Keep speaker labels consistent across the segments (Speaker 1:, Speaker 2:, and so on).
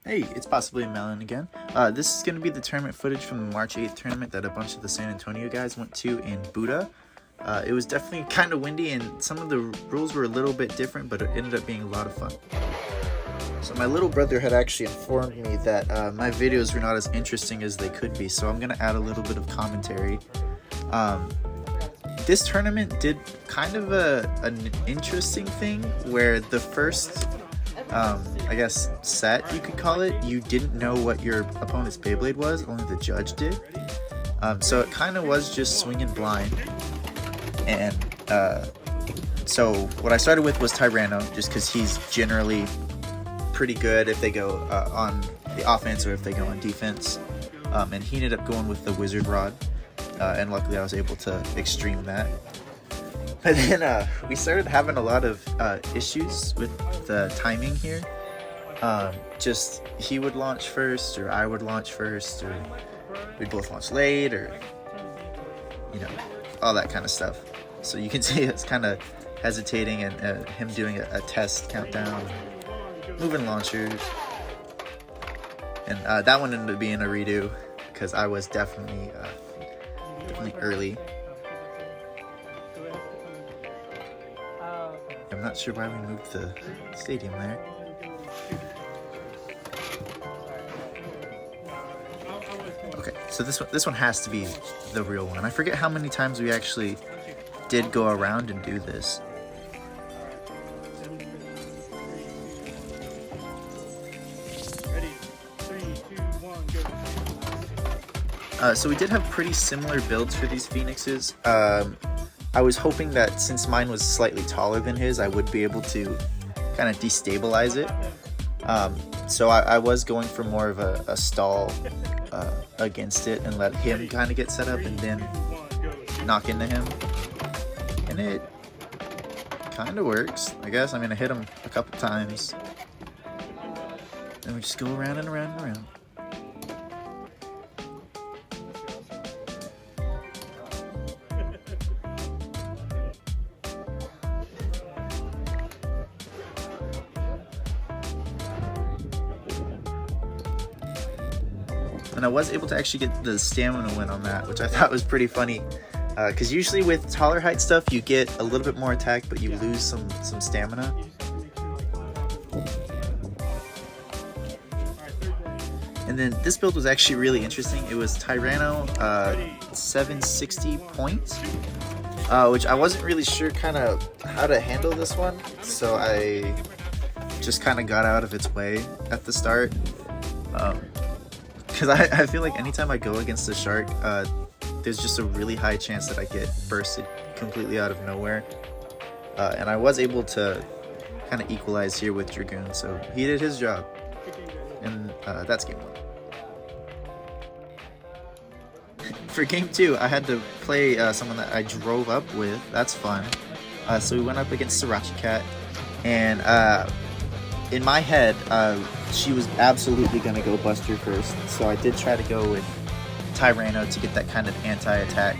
Speaker 1: Hey, it's possibly Melon again. This is going to be the tournament footage from the March 8th tournament that a bunch of the San Antonio guys went to in Buda. It was definitely kind of windy and some of the rules were a little bit different, but it ended up being a lot of fun. So my little brother had actually informed me that my videos were not as interesting as they could be, so I'm going to add a little bit of commentary. This tournament did kind of an interesting thing where the first I guess set, you could call it, you didn't know what your opponent's Beyblade was, only the judge did. So it kind of was just swinging blind. And so what I started with was Tyranno, just because he's generally pretty good if they go on the offense or if they go on defense. And he ended up going with the Wizard Rod, and luckily I was able to extreme that. But then we started having a lot of issues with the timing here. Just he would launch first, or I would launch first, or we'd both launch late, or you know, all that kind of stuff. So you can see it's kind of hesitating, and him doing a test countdown, moving launchers, and that one ended up being a redo because I was definitely early. I'm not sure why we moved the stadium there. Okay, so this one has to be the real one. I forget how many times we actually did go around and do this.
Speaker 2: Ready? 3, 2, 1, go.
Speaker 1: So we did have pretty similar builds for these Phoenixes. I was hoping that since mine was slightly taller than his, I would be able to kind of destabilize it. So I was going for more of a stall against it and let him kind of get set up and then knock into him. And it kind of works, I guess. I mean, I hit him a couple times. And we just go around and around and around. And I was able to actually get the stamina win on that, which I thought was pretty funny. Because usually with taller height stuff, you get a little bit more attack, but you lose some stamina. And then this build was actually really interesting. It was Tyranno 760 points, which I wasn't really sure kind of how to handle this one. So I just kind of got out of its way at the start. Because I feel like anytime I go against a shark, there's just a really high chance that I get bursted completely out of nowhere. And I was able to kind of equalize here with Dragoon, so he did his job. And that's game 1. For game 2, I had to play someone that I drove up with. That's fun. So we went up against Sriracha Cat, and in my head, she was absolutely going to go Buster first, so I did try to go with Tyranno to get that kind of anti-attack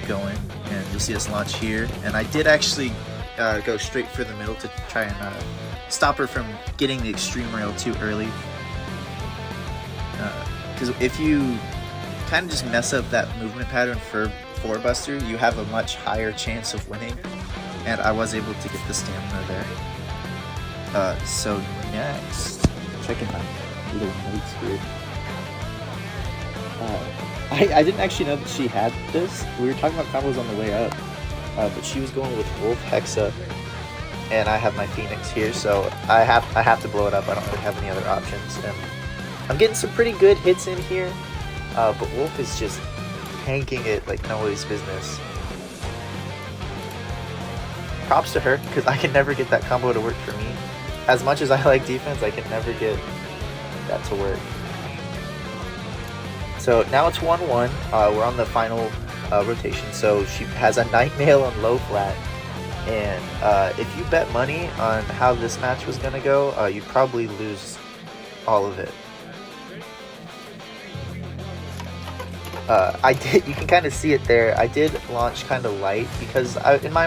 Speaker 1: going, and you'll see us launch here. And I did actually go straight for the middle to try and stop her from getting the extreme rail too early, because if you kind of just mess up that movement pattern for Buster, you have a much higher chance of winning, and I was able to get the stamina there. So next, checking my little notes here. I didn't actually know that she had this. We were talking about combos on the way up, but she was going with Wolf Hexa, and I have my Phoenix here, so I have to blow it up. I don't really have any other options, and I'm getting some pretty good hits in here, but Wolf is just tanking it like nobody's business. Props to her, because I can never get that combo to work for me. As much as I like defense, I can never get that to work. So now it's 1-1. We're on the final rotation. So she has a Nightmail on low flat. And if you bet money on how this match was going to go, you'd probably lose all of it. You can kind of see it there. I did launch kind of light because in my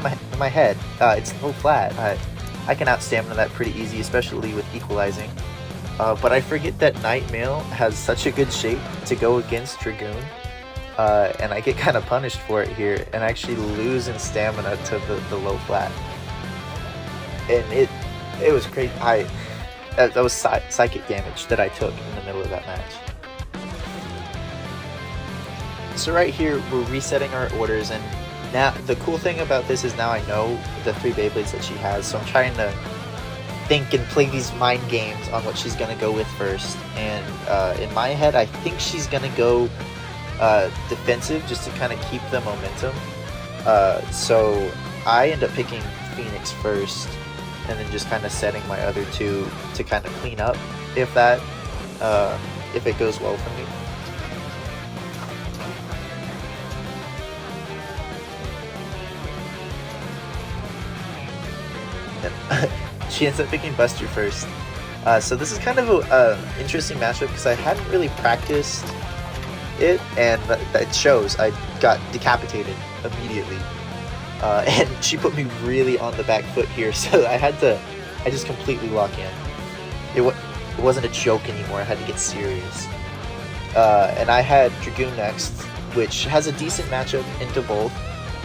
Speaker 1: head, it's low flat. I can out-stamina that pretty easy, especially with equalizing. but I forget that Night Mail has such a good shape to go against Dragoon, and I get kind of punished for it here, and actually lose in stamina to the low flat. And it was crazy. That was psychic damage that I took in the middle of that match. So right here, we're resetting our orders, and now the cool thing about this is now I know the 3 Beyblades that she has, so I'm trying to think and play these mind games on what she's gonna go with first. And in my head, I think she's gonna go defensive just to kind of keep the momentum. So I end up picking Phoenix first, and then just kind of setting my other 2 to kind of clean up if it goes well for me. She ends up picking Buster first. So this is kind of a interesting matchup because I hadn't really practiced it, and that shows. I got decapitated immediately. And she put me really on the back foot here, so I just completely lock in. It wasn't a joke anymore, I had to get serious. And I had Dragoon next, which has a decent matchup into both.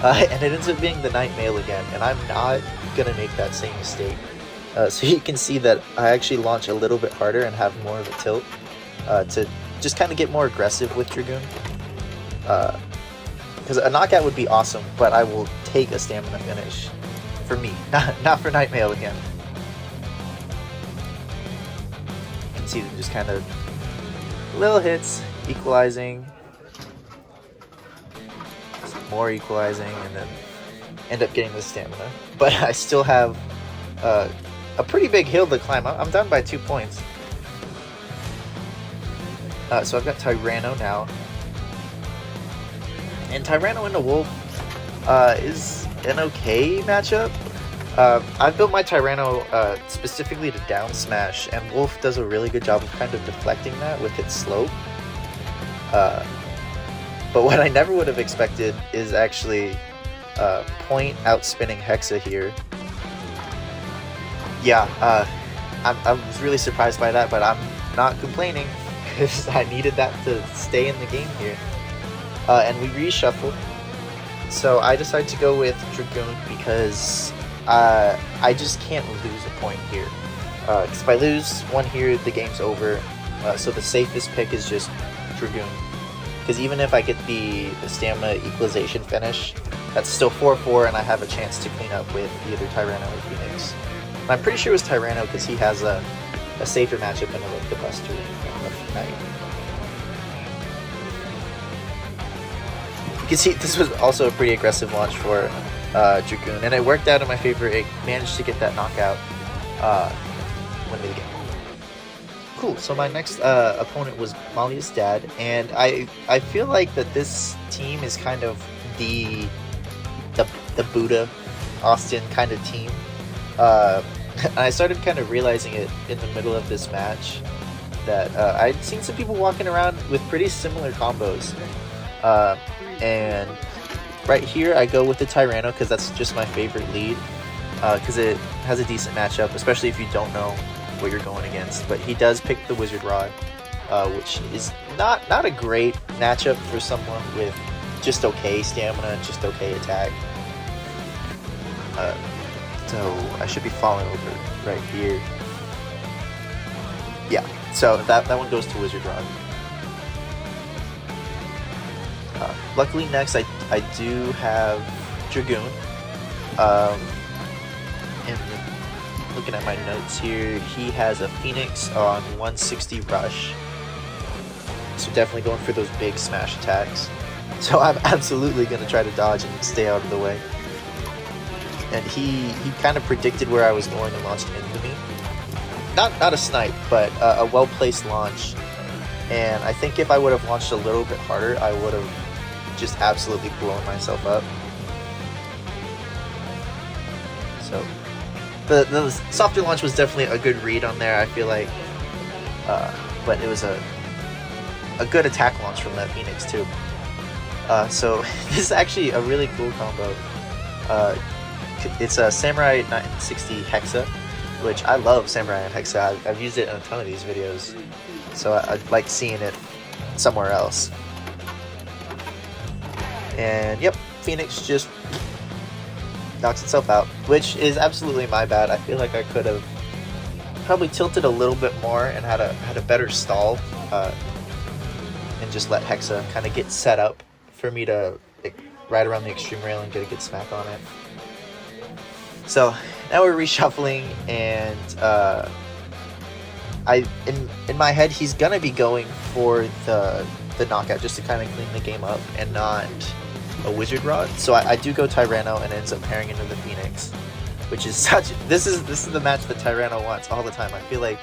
Speaker 1: And it ends up being the Night Mail again, and I'm not gonna make that same mistake. So you can see that I actually launch a little bit harder and have more of a tilt to just kind of get more aggressive with Dragoon. Because a knockout would be awesome, but I will take a stamina finish for me, not for Night Mail again. You can see them just kind of little hits, equalizing, some more equalizing, and then end up getting the stamina. But I still have a pretty big hill to climb. I'm down by 2 points. So I've got Tyranno now. And Tyranno into Wolf is an okay matchup. I've built my Tyranno specifically to down smash, and Wolf does a really good job of kind of deflecting that with its slope. But what I never would have expected is actually point outspinning Hexa here. Yeah, I was really surprised by that, but I'm not complaining because I needed that to stay in the game here. And we reshuffled. So I decided to go with Dragoon because I just can't lose a point here. Because if I lose one here, the game's over. So the safest pick is just Dragoon. Because even if I get the stamina equalization finish, that's still 4-4, and I have a chance to clean up with either Tyranno or Phoenix. And I'm pretty sure it was Tyranno because he has a safer matchup in like the Buster Knight. You can see this was also a pretty aggressive launch for Dragoon, and it worked out in my favor. It managed to get that knockout win me the game. Cool, so my next opponent was Malia's dad, and I feel like that this team is kind of the Buda Austin kind of team. And I started kind of realizing it in the middle of this match that I'd seen some people walking around with pretty similar combos. And right here I go with the Tyranno because that's just my favorite lead, because it has a decent matchup, especially if you don't know what you're going against. But he does pick the Wizard Rod, which is not a great matchup for someone with just okay stamina and just okay attack. So I should be falling over right here. Yeah, so that one goes to Wizard Rod. Luckily next I do have Dragoon. And looking at my notes here, he has a Phoenix on 160 rush. So definitely going for those big smash attacks. So I'm absolutely going to try to dodge and stay out of the way. And he kind of predicted where I was going and launched into me. Not a snipe, but a well-placed launch. And I think if I would have launched a little bit harder, I would have just absolutely blown myself up. So the softer launch was definitely a good read on there, I feel like. But it was a good attack launch from that Phoenix too. So this is actually a really cool combo. It's a Samurai 960 Hexa which I love Samurai and Hexa. I've used it in a ton of these videos, so I like seeing it somewhere else. And yep, Phoenix just knocks itself out, which is absolutely my bad. I feel like I could have probably tilted a little bit more and had a better stall, and just let Hexa kind of get set up for me to ride around the extreme rail and get a good smack on it. So now we're reshuffling, and in my head he's gonna be going for the knockout just to kind of clean the game up and not a Wizard Rod. So I do go Tyranno and ends up pairing into the Phoenix, which is such. This is the match that Tyranno wants all the time. I feel like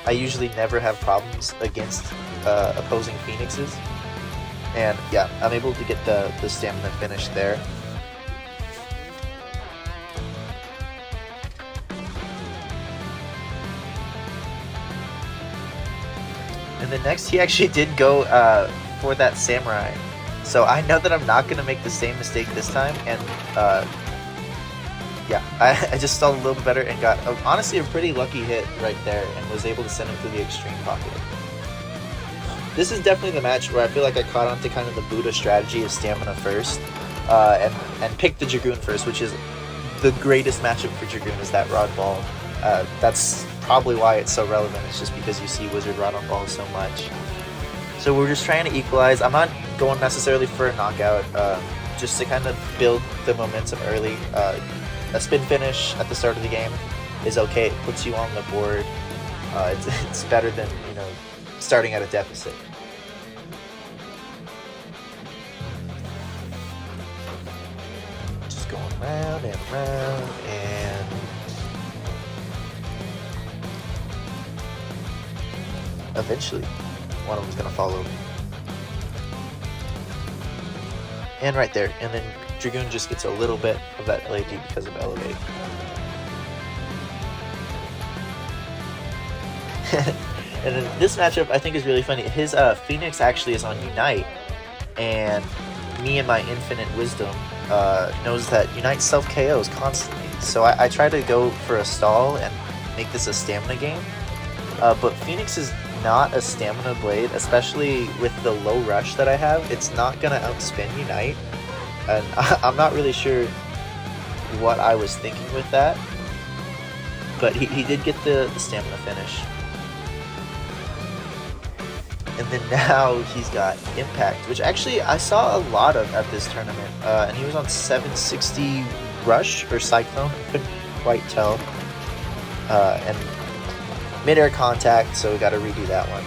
Speaker 1: I usually never have problems against opposing Phoenixes, and yeah, I'm able to get the stamina finish there. And then next he actually did go for that Samurai. So I know that I'm not going to make the same mistake this time, and yeah, I just stalled a little bit better and got honestly a pretty lucky hit right there and was able to send him through the extreme pocket. This is definitely the match where I feel like I caught on to kind of the Buda strategy of stamina first, and picked the Dragoon first, which is the greatest matchup for Dragoon is that Rod Ball. That's probably why it's so relevant. It's just because you see Wizard Rod on Ball so much. So we're just trying to equalize. I'm not going necessarily for a knockout, just to kind of build the momentum early. A spin finish at the start of the game is okay. It puts you on the board. It's better than, you know, starting at a deficit. Just going round and round, and eventually one of them's gonna follow. And right there, and then Dragoon just gets a little bit of that LAD because of Elevate. And then this matchup I think is really funny. His Phoenix actually is on Unite, and me and my infinite wisdom knows that Unite self KOs constantly. So I try to go for a stall and make this a stamina game. But Phoenix is not a stamina blade, especially with the low rush that I have. It's not gonna outspin Unite, and I'm not really sure what I was thinking with that, but he did get the stamina finish. And then now he's got Impact, which actually I saw a lot of at this tournament, and he was on 760 Rush or Cyclone, couldn't quite tell, and mid-air contact, so we got to redo that one.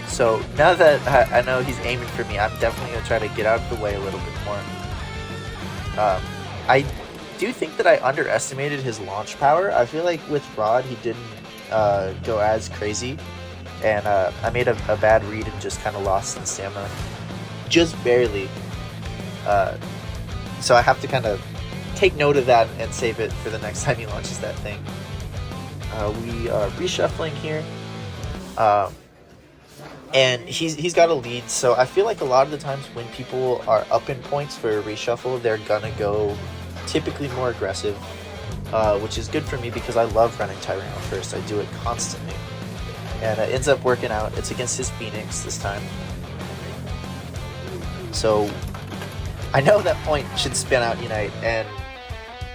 Speaker 1: So now that I know he's aiming for me, I'm definitely going to try to get out of the way a little bit more. I do think that I underestimated his launch power. I feel like with Rod, he didn't go as crazy, and I made a bad read and just kind of lost some stamina, just barely. So I have to kind of take note of that and save it for the next time he launches that thing. We are reshuffling here, and he's got a lead, so I feel like a lot of the times when people are up in points for a reshuffle, they're gonna go typically more aggressive, which is good for me because I love running Tyranno first. I do it constantly, and it ends up working out. It's against his Phoenix this time, so I know that point should spin out Unite, and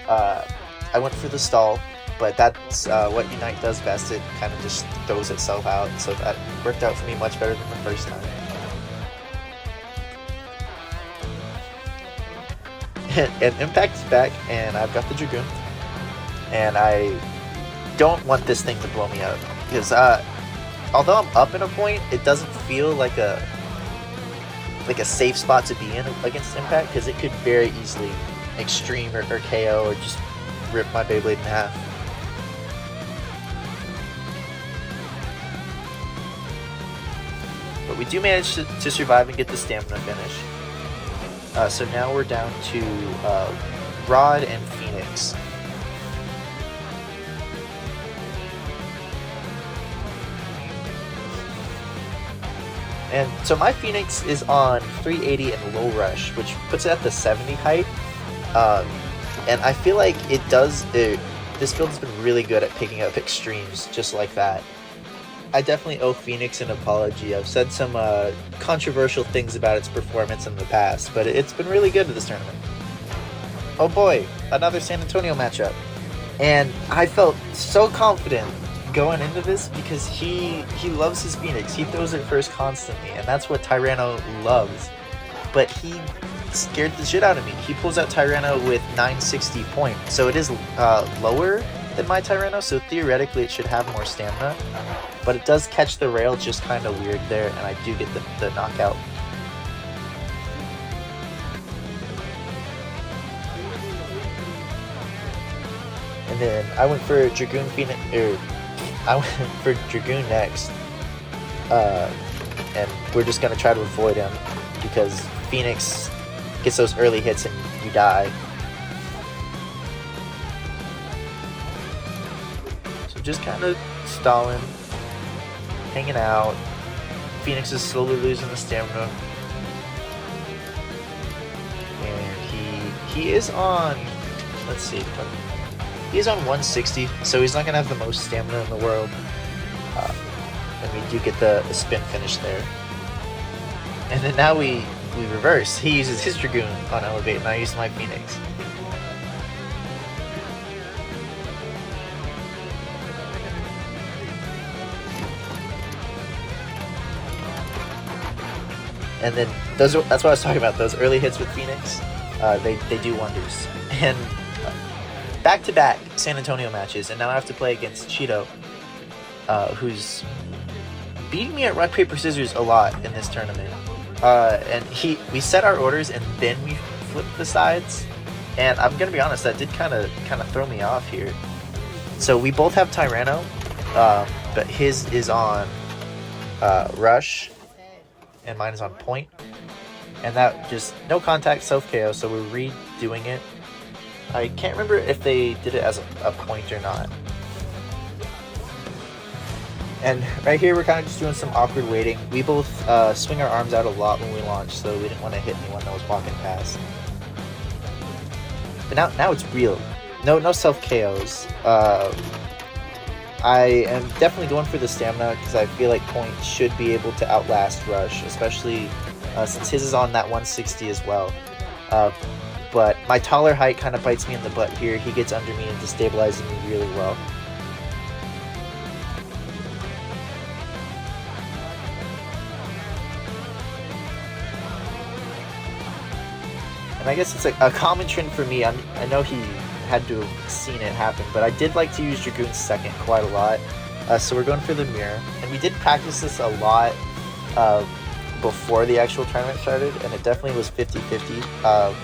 Speaker 1: I went for the stall, but that's what Unite does best. It kind of just throws itself out, so that worked out for me much better than the first time. And Impact's back, and I've got the Dragoon, and I don't want this thing to blow me up, because although I'm up in a point, it doesn't feel like a safe spot to be in against Impact, because it could very easily extreme or KO or just rip my Beyblade in half. But we do manage to survive and get the stamina finish. So now we're down to Rod and Phoenix. And so my Phoenix is on 380 and low rush, which puts it at the 70 height. And I feel like this build has been really good at picking up extremes just like that. I definitely owe Phoenix an apology. I've said some controversial things about its performance in the past, but it's been really good at this tournament. Oh boy, another San Antonio matchup. And I felt so confident going into this because he loves his Phoenix. He throws it first constantly, and that's what Tyranno loves. But he scared the shit out of me. He pulls out Tyranno with 960 point, so it is lower than my Tyranno, so theoretically it should have more stamina. But it does catch the rail just kind of weird there, and I do get the knockout. And then I went for Dragoon Phoenix, I went for Dragoon next, and we're just gonna try to avoid him because Phoenix gets those early hits and you die. So just kind of stalling, hanging out. Phoenix is slowly losing the stamina, and he is on, let's see, he's on 160, so he's not gonna have the most stamina in the world. And we do get the spin finish there. And then now we reverse. He uses his Dragoon on Elevate, and I use my Phoenix. And then that's what I was talking about. Those early hits with Phoenix, they do wonders. And back-to-back San Antonio matches, and now I have to play against Cheeto, who's beating me at rock paper scissors a lot in this tournament. And we set our orders and then we flipped the sides, and I'm gonna be honest, that did kind of throw me off here. So we both have Tyranno, but his is on rush and mine is on point, and that just no contact self KO, so we're redoing it. I can't remember if they did it as a point or not. And right here, we're kind of just doing some awkward waiting. We both swing our arms out a lot when we launch, so we didn't want to hit anyone that was walking past. But now it's real. No self KOs. I am definitely going for the stamina because I feel like point should be able to outlast rush, especially since his is on that 160 as well. But my taller height kind of bites me in the butt here. He gets under me and destabilizes me really well. And I guess it's a common trend for me. I know he had to have seen it happen, but I did like to use Dragoon second quite a lot. So we're going for the mirror. And we did practice this a lot before the actual tournament started, and it definitely was 50-50.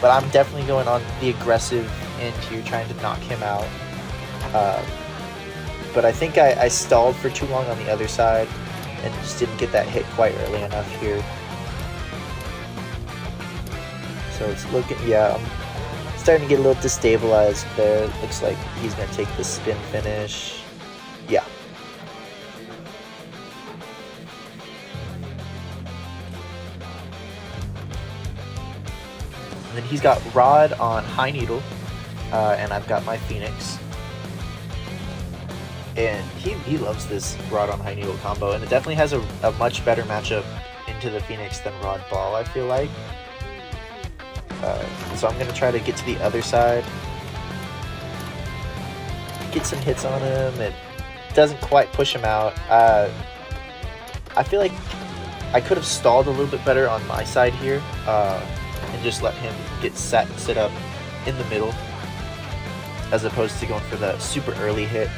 Speaker 1: But I'm definitely going on the aggressive end here, trying to knock him out. But I think I stalled for too long on the other side and just didn't get that hit quite early enough here. So it's looking, yeah, I'm starting to get a little destabilized there. It looks like he's going to take the spin finish. Yeah. And then he's got Rod on High Needle, and I've got my Phoenix. And he loves this Rod on High Needle combo, and it definitely has a much better matchup into the Phoenix than Rod Ball, I feel like. So I'm going to try to get to the other side, get some hits on him. It doesn't quite push him out. I feel like I could have stalled a little bit better on my side here, and just let him get set and sit up in the middle, as opposed to going for the super early hit.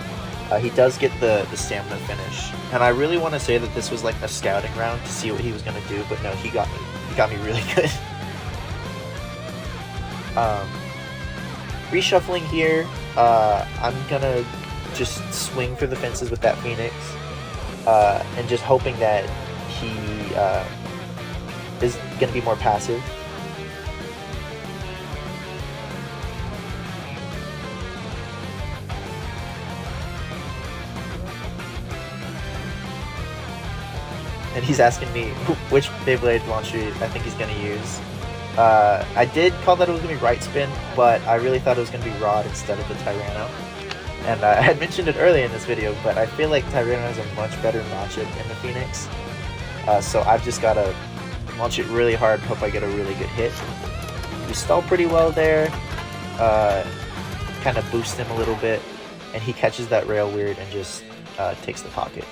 Speaker 1: He does get the stamina finish, and I really want to say that this was like a scouting round to see what he was going to do, but no, he got me really good. Reshuffling here, I'm gonna just swing for the fences with that Phoenix, and just hoping that he is gonna be more passive.
Speaker 3: and he's asking me which Beyblade launcher I think he's going to use. I did call that it was going to be right spin, but I really thought it was going to be rod instead of the Tyranno. And I had mentioned it earlier in this video, but I feel like Tyranno has a much better matchup in the Phoenix. So I've just got to launch it really hard, hope I get a really good hit. We stall pretty well there, kind of boost him a little bit, and he catches that rail weird and just takes the pocket.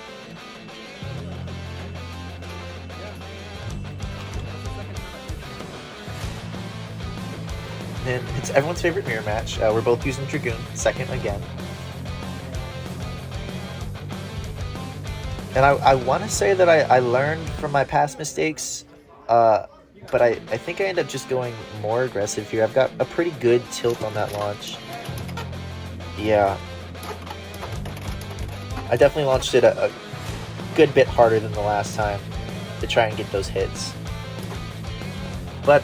Speaker 3: And it's everyone's favorite mirror match. We're both using Dragoon, second again. And I want to say that I learned from my past mistakes, but I think I end up just going more aggressive here. I've got a pretty good tilt on that launch. Yeah. I definitely launched it a good bit harder than the last time to try and get those hits. But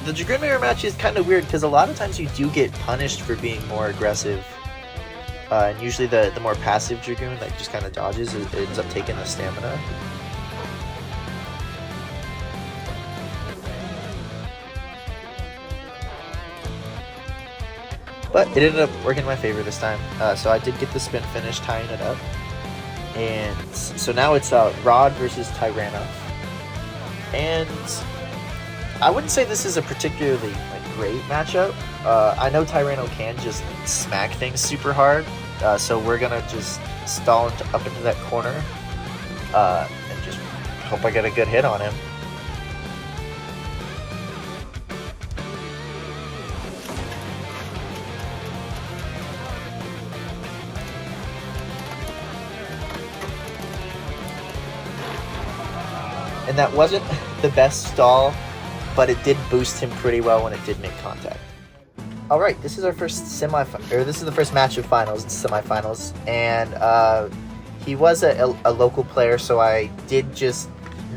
Speaker 3: the Dragoon mirror match is kind of weird because a lot of times you do get punished for being more aggressive. And usually the more passive Dragoon that just kind of dodges, it ends up taking the stamina. But it ended up working in my favor this time. So I did get the spin finish, tying it up. And so now it's Rod versus Tyranno. And I wouldn't say this is a particularly great matchup. I know Tyranno can just smack things super hard. So we're going to just stall up into that corner. And just hope I get a good hit on him. And that wasn't the best stall, but it did boost him pretty well when it did make contact. All right, this is our first this is the first match of finals, it's semifinals, and he was a local player, so I did just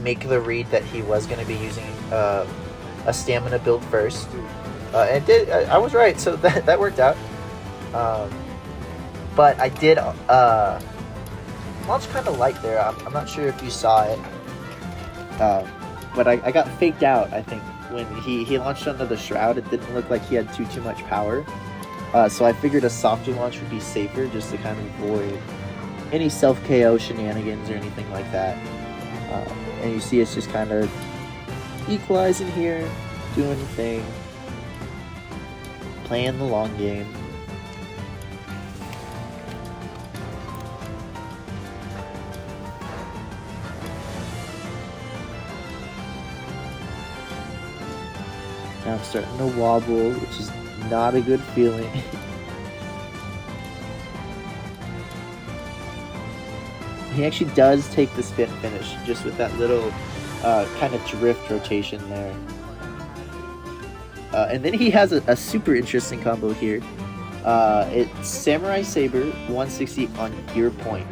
Speaker 3: make the read that he was going to be using a stamina build first, and I was right, so that worked out. But I did launch kind of light there. I'm not sure if you saw it. But I got faked out, I think, when he launched under the shroud. It didn't look like he had too much power. So I figured a softer launch would be safer, just to kind of avoid any self-KO shenanigans or anything like that. And you see it's just kind of equalizing here, doing the thing, playing the long game. Now I'm starting to wobble, which is not a good feeling. He actually does take the spin finish, just with that little kind of drift rotation there. And then he has a super interesting combo here. It's Samurai Saber 160 on Gear Point.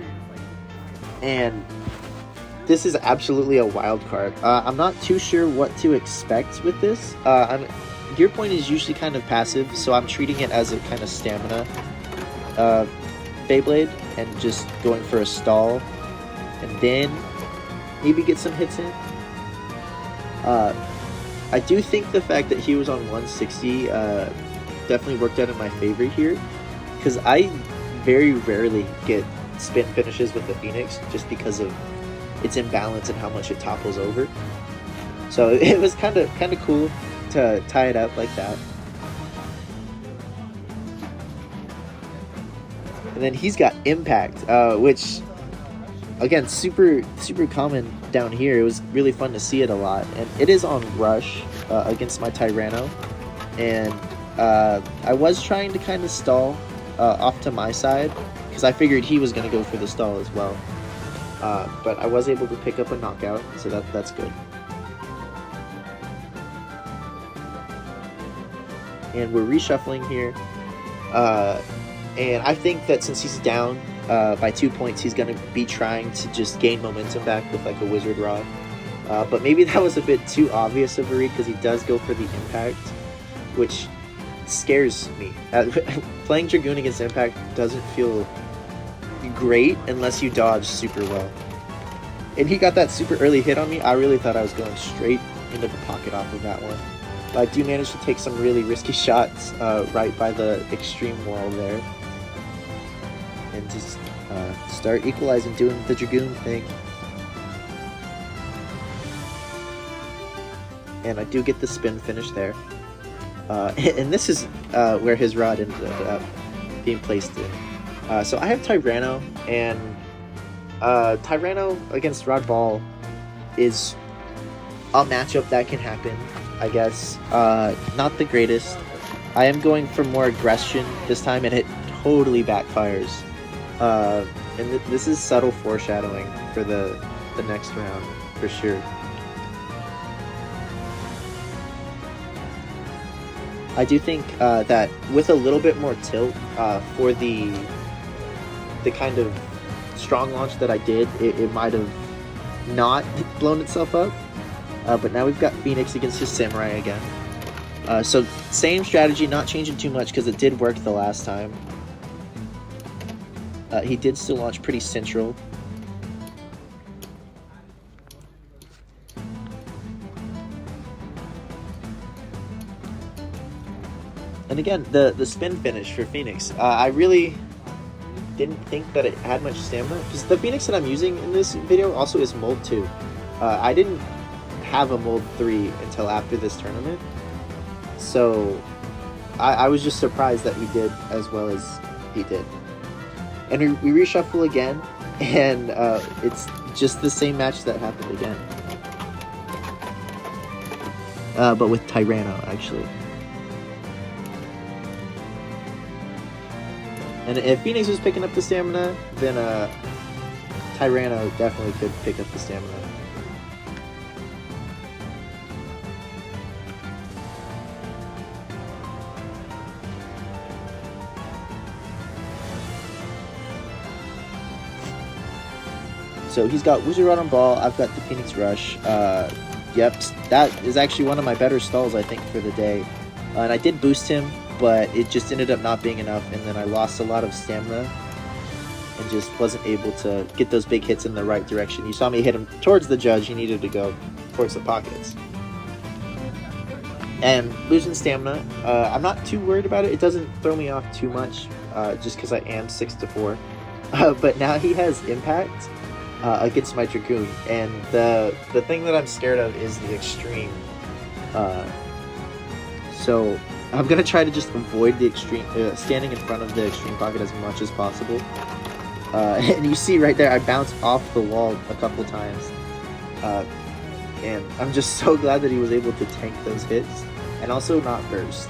Speaker 3: And this is absolutely a wild card. I'm not too sure what to expect with this. Gear Point is usually kind of passive, so I'm treating it as a kind of stamina Beyblade and just going for a stall and then maybe get some hits in. I do think the fact that he was on 160 definitely worked out in my favor here, because I very rarely get spin finishes with the Phoenix just because of its imbalance and how much it topples over. So it was kind of cool to tie it up like that. And then he's got Impact, which again super common down here. It was really fun to see it a lot, and it is on Rush against my Tyranno. And I was trying to kind of stall off to my side because I figured he was going to go for the stall as well. But I was able to pick up a knockout, so that's good. And we're reshuffling here. And I think that since he's down by 2 points, he's going to be trying to just gain momentum back with like a Wizard Rod. But maybe that was a bit too obvious of a read, because he does go for the Impact, which scares me. Playing Dragoon against Impact doesn't feel great unless you dodge super well. And he got that super early hit on me. I really thought I was going straight into the pocket off of that one. But I do manage to take some really risky shots right by the extreme wall there. And just start equalizing, doing the Dragoon thing. And I do get the spin finish there. And this is where his rod ended up being placed in. So I have Tyranno, and Tyranno against Rod Ball is a matchup that can happen, I guess. Not the greatest. I am going for more aggression this time, and it totally backfires. And this is subtle foreshadowing for the next round, for sure. I do think that with a little bit more tilt for the kind of strong launch that I did, it might have not blown itself up. But now we've got Phoenix against his Samurai again. So same strategy, not changing too much because it did work the last time. He did still launch pretty central. And again, the spin finish for Phoenix, I really didn't think that it had much stamina, because the Phoenix that I'm using in this video also is mold 2. I didn't have a mold 3 until after this tournament, so I was just surprised that he did as well as he did. And we reshuffle again, and it's just the same match that happened again, but with Tyranno actually. And if Phoenix was picking up the stamina, then Tyranno definitely could pick up the stamina. So he's got Wizard Rod on Ball, I've got the Phoenix Rush. Yep, that is actually one of my better stalls, I think, for the day. And I did boost him, but it just ended up not being enough, and then I lost a lot of stamina and just wasn't able to get those big hits in the right direction. You saw me hit him towards the judge, he needed to go towards the pockets. And losing stamina, I'm not too worried about it. It doesn't throw me off too much, just because I am 6-4. But now he has impact against my Dragoon, and the thing that I'm scared of is the extreme. So I'm gonna try to just avoid the extreme, standing in front of the extreme pocket as much as possible. And you see right there, I bounced off the wall a couple times, and I'm just so glad that he was able to tank those hits and also not burst.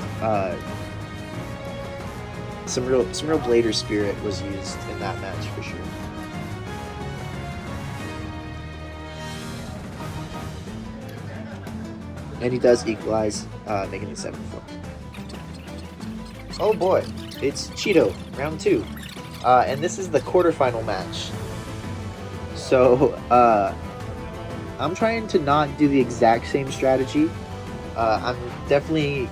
Speaker 3: Some real Blader spirit was used in that match for sure. And he does equalize, making it 7-4. Oh boy, it's Cheeto, round 2. And this is the quarterfinal match. So, I'm trying to not do the exact same strategy. I'm definitely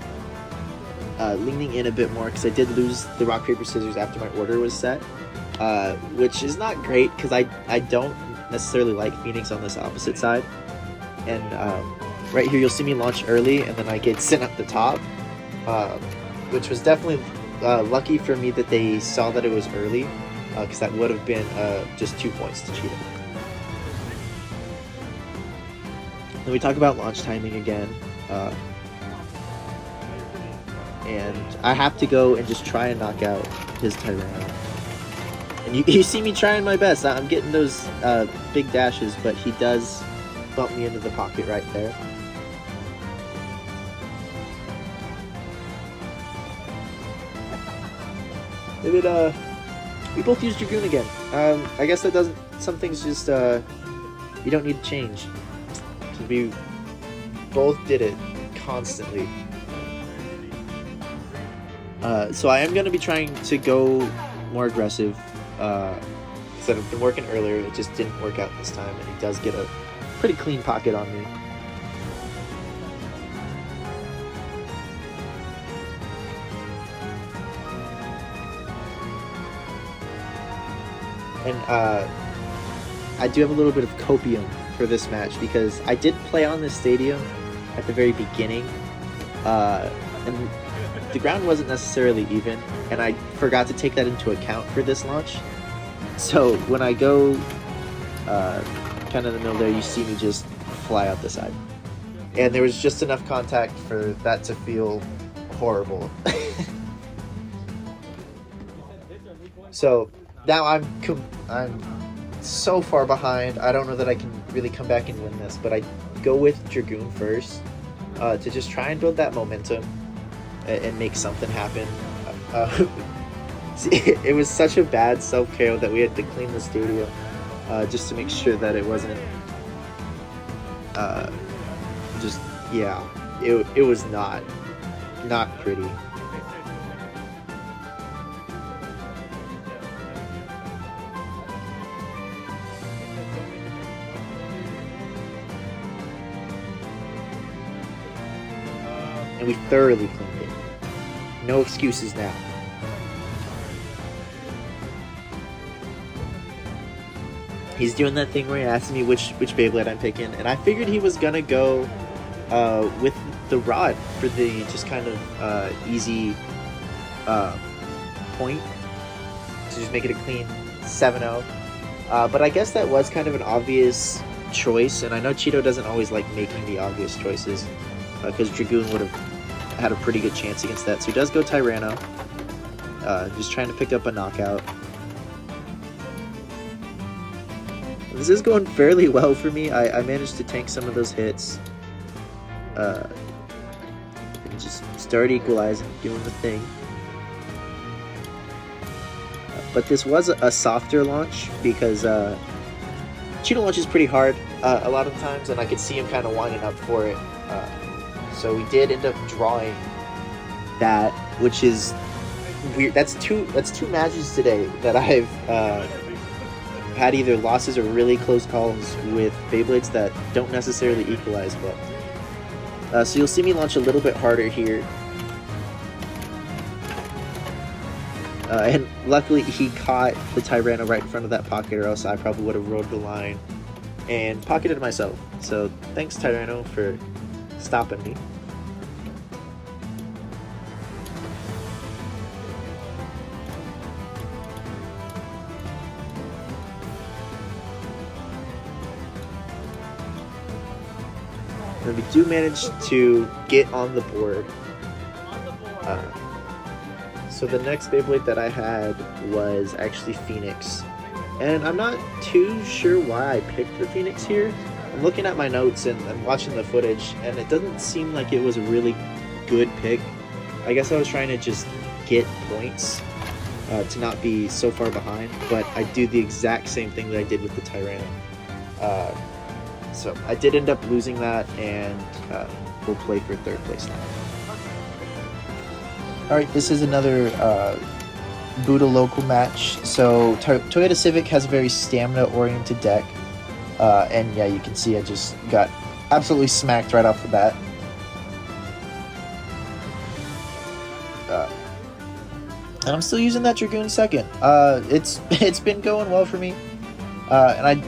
Speaker 3: leaning in a bit more, because I did lose the rock, paper, scissors after my order was set. Which is not great, because I don't necessarily like Phoenix on this opposite side. And right here you'll see me launch early, and then I get sent up the top. Which was definitely lucky for me that they saw that it was early, because that would have been just 2 points to Cheetah. Then we talk about launch timing again, and I have to go and just try and knock out his Tyranno. And you see me trying my best. I'm getting those big dashes, but he does bump me into the pocket right there. We both use Dragoon again. I guess that doesn't. Some things just you don't need to change. Because we both did it constantly. So I am going to be trying to go more aggressive. Because I've been working earlier, it just didn't work out this time, and he does get a pretty clean pocket on me. And I do have a little bit of copium for this match because I did play on this stadium at the very beginning, and the ground wasn't necessarily even, and I forgot to take that into account for this launch. So when I go kind of in the middle there, you see me just fly out the side. And there was just enough contact for that to feel horrible. So now I'm so far behind. I don't know that I can really come back and win this, but I go with Dragoon first to just try and build that momentum and make something happen. It was such a bad self-KO that we had to clean the stadium just to make sure that it wasn't it was not pretty. And we thoroughly cleaned it. No excuses now. He's doing that thing where he asks me which Beyblade I'm picking, and I figured he was gonna go with the rod for the just kind of easy point to just make it a clean 7-0. But I guess that was kind of an obvious choice, and I know Cheeto doesn't always like making the obvious choices because Dragoon would have had a pretty good chance against that. So he does go Tyranno, just trying to pick up a knockout. This is going fairly well for me. I managed to tank some of those hits. And just start equalizing, doing the thing. But this was a softer launch because Cheeto launches pretty hard a lot of times, and I could see him kind of winding up for it. So we did end up drawing that, which is weird. That's two matches today that I've had either losses or really close calls with Beyblades that don't necessarily equalize well. So you'll see me launch a little bit harder here. And luckily he caught the Tyranno right in front of that pocket, or else I probably would have rode the line and pocketed myself. So thanks Tyranno for stopping me. And we do manage to get on the board. So the next Beyblade that I had was actually Phoenix. And I'm not too sure why I picked the Phoenix here. I'm looking at my notes and watching the footage, and it doesn't seem like it was a really good pick. I guess I was trying to just get points to not be so far behind, but I do the exact same thing that I did with the Tyranno. So I did end up losing that, and we'll play for third place now. Alright, this is another Buda local match. So Toyota Civic has a very stamina-oriented deck. And yeah, you can see I just got absolutely smacked right off the bat. And I'm still using that Dragoon second. It's been going well for me. And I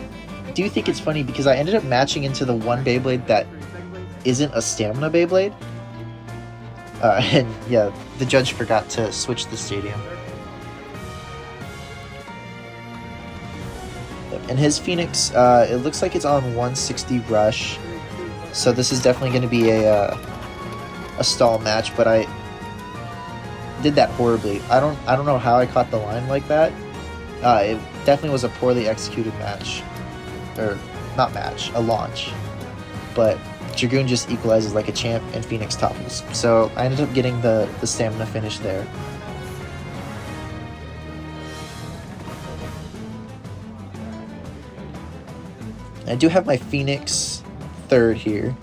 Speaker 3: do think it's funny because I ended up matching into the one Beyblade that isn't a stamina Beyblade. And yeah, the judge forgot to switch the stadium. And his Phoenix, it looks like it's on 160 rush. So this is definitely going to be a stall match, but I did that horribly. I don't know how I caught the line like that. It definitely was a poorly executed match. Or not match, a launch. But Dragoon just equalizes like a champ and Phoenix topples. So I ended up getting the stamina finish there. I do have my Phoenix third here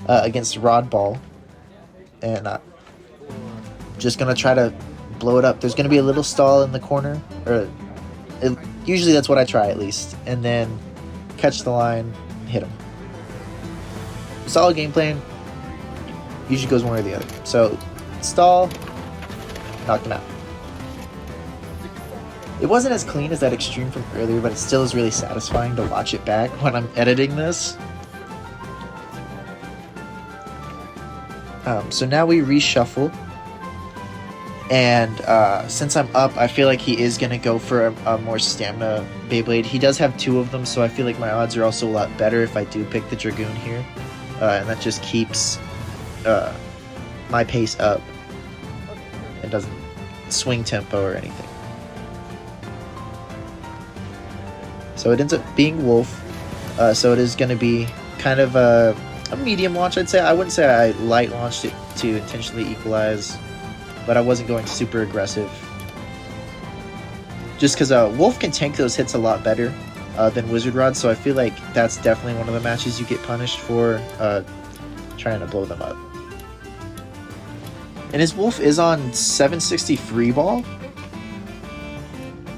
Speaker 3: against Rod Ball. And I'm just going to try to blow it up. There's going to be a little stall in the corner. Usually that's what I try at least. And then catch the line, hit him. Solid game plan. Usually goes one or the other. So, stall, knocked him out. It wasn't as clean as that extreme from earlier, but it still is really satisfying to watch it back when I'm editing this. So now we reshuffle. And since I'm up, I feel like he is going to go for a more stamina Beyblade. He does have 2 of them, so I feel like my odds are also a lot better if I do pick the Dragoon here. And that just keeps my pace up. It doesn't swing tempo or anything. So it ends up being Wolf. So it is going to be kind of a medium launch, I'd say. I wouldn't say I light launched it to intentionally equalize, but I wasn't going super aggressive. Just because Wolf can tank those hits a lot better than Wizard Rod, so I feel like that's definitely one of the matches you get punished for trying to blow them up. And his Wolf is on 760 free ball,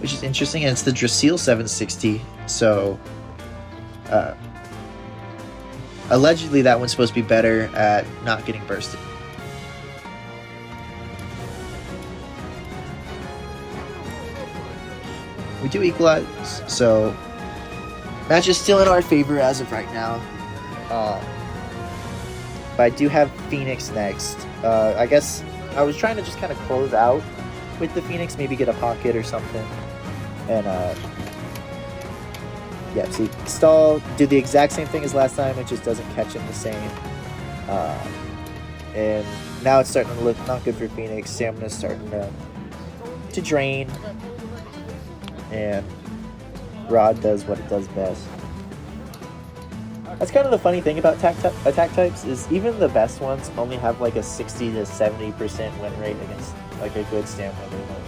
Speaker 3: which is interesting, and it's the Drasil 760, so allegedly that one's supposed to be better at not getting bursted. We do equalize, so match is still in our favor as of right now. But I do have Phoenix next. I guess I was trying to just kind of close out with the Phoenix, maybe get a pocket or something. And yeah, see, stall, do the exact same thing as last time, it just doesn't catch him the same. And now it's starting to look not good for Phoenix. Stamina's starting to drain. And Rod does what it does best. That's kind of the funny thing about attack types, is even the best ones only have like a 60 to 70% win rate against like a good stamina Beyblade.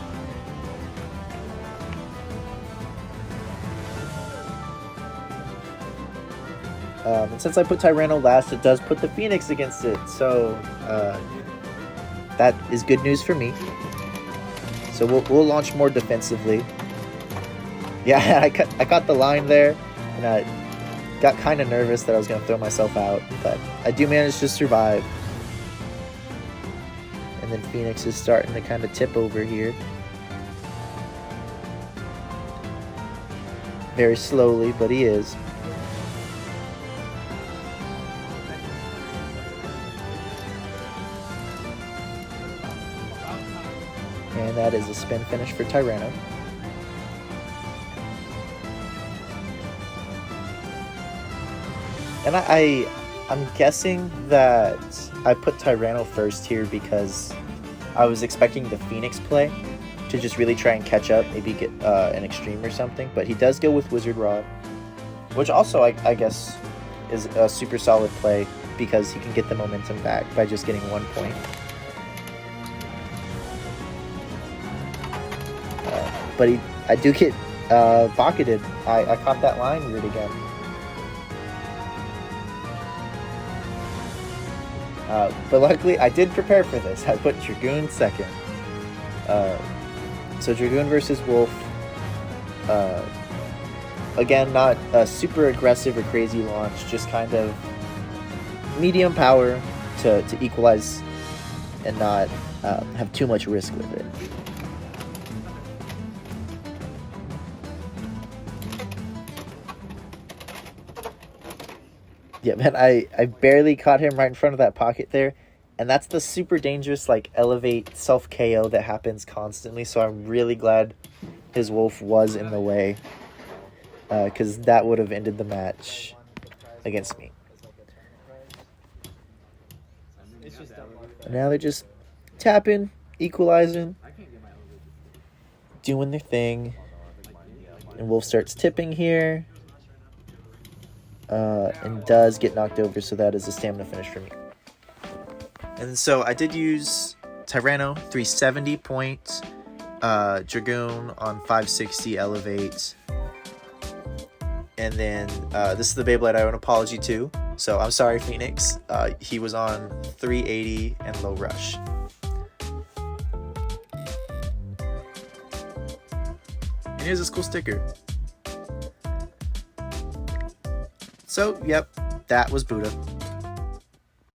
Speaker 3: And since I put Tyranno last, it does put the Phoenix against it, so that is good news for me. So we'll launch more defensively. Yeah, I caught the line there, and I got kind of nervous that I was going to throw myself out, but I do manage to survive. And then Phoenix is starting to kind of tip over here. Very slowly, but he is. And that is a spin finish for Tyranno. And I'm guessing that I put Tyranno first here because I was expecting the Phoenix play to just really try and catch up, maybe get an extreme or something. But he does go with Wizard Rod, which also I guess is a super solid play because he can get the momentum back by just getting 1 point. But I do get pocketed. I caught that line weird again. But luckily, I did prepare for this. I put Dragoon second. So Dragoon versus Wolf. Again, not a super aggressive or crazy launch, just kind of medium power to equalize and not have too much risk with it. Yeah, man, I barely caught him right in front of that pocket there. And that's the super dangerous, like, elevate self-KO that happens constantly. So I'm really glad his Wolf was in the way. Because that would have ended the match against me. And now they're just tapping, equalizing, doing their thing. And Wolf starts tipping here. And does get knocked over, so that is a stamina finish for me. And so I did use Tyranno 370 points, Dragoon on 560 elevate, and then this is the Beyblade I owe an apology to, so I'm sorry Phoenix, he was on 380 and low rush. And here's this cool sticker. So, yep, that was Buda.